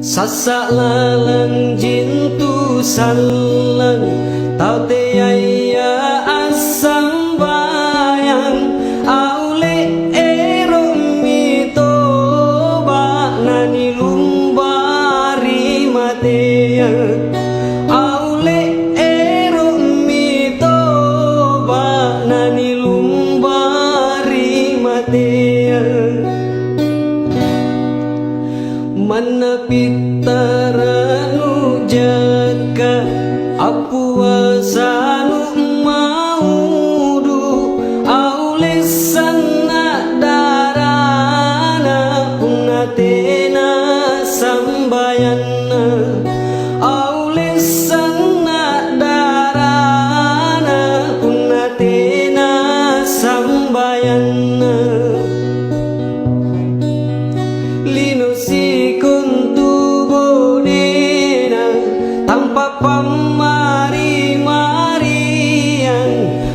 Sasa lalang jintu salang tau te ya asam bayang aule eromito ba nani lumbari matea aule eromito ba nani lumbari matea Manapittaranu jaga apuasanu maudu aulisanna darana punatena sambayana aulisanna darana punatena sambayana Linusi kuntu bonena tanpa pamari-marian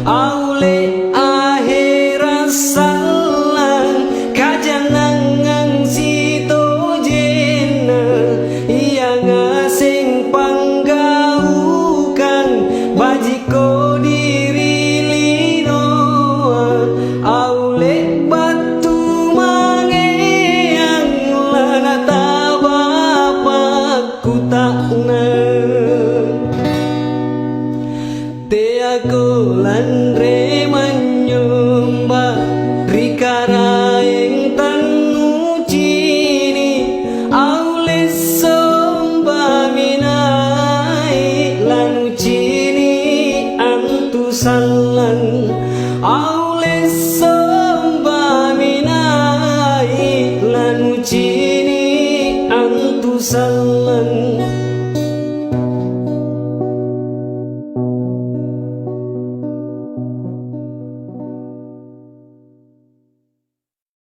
aule akhirat salang kajanangang sito jena yang asing panggaukan bajiko diri linoa aule batu Te aku landre menyembah rikara yang tanu cini aule somba minai lanu cini antu salang aule somba minai lanu cini antu salang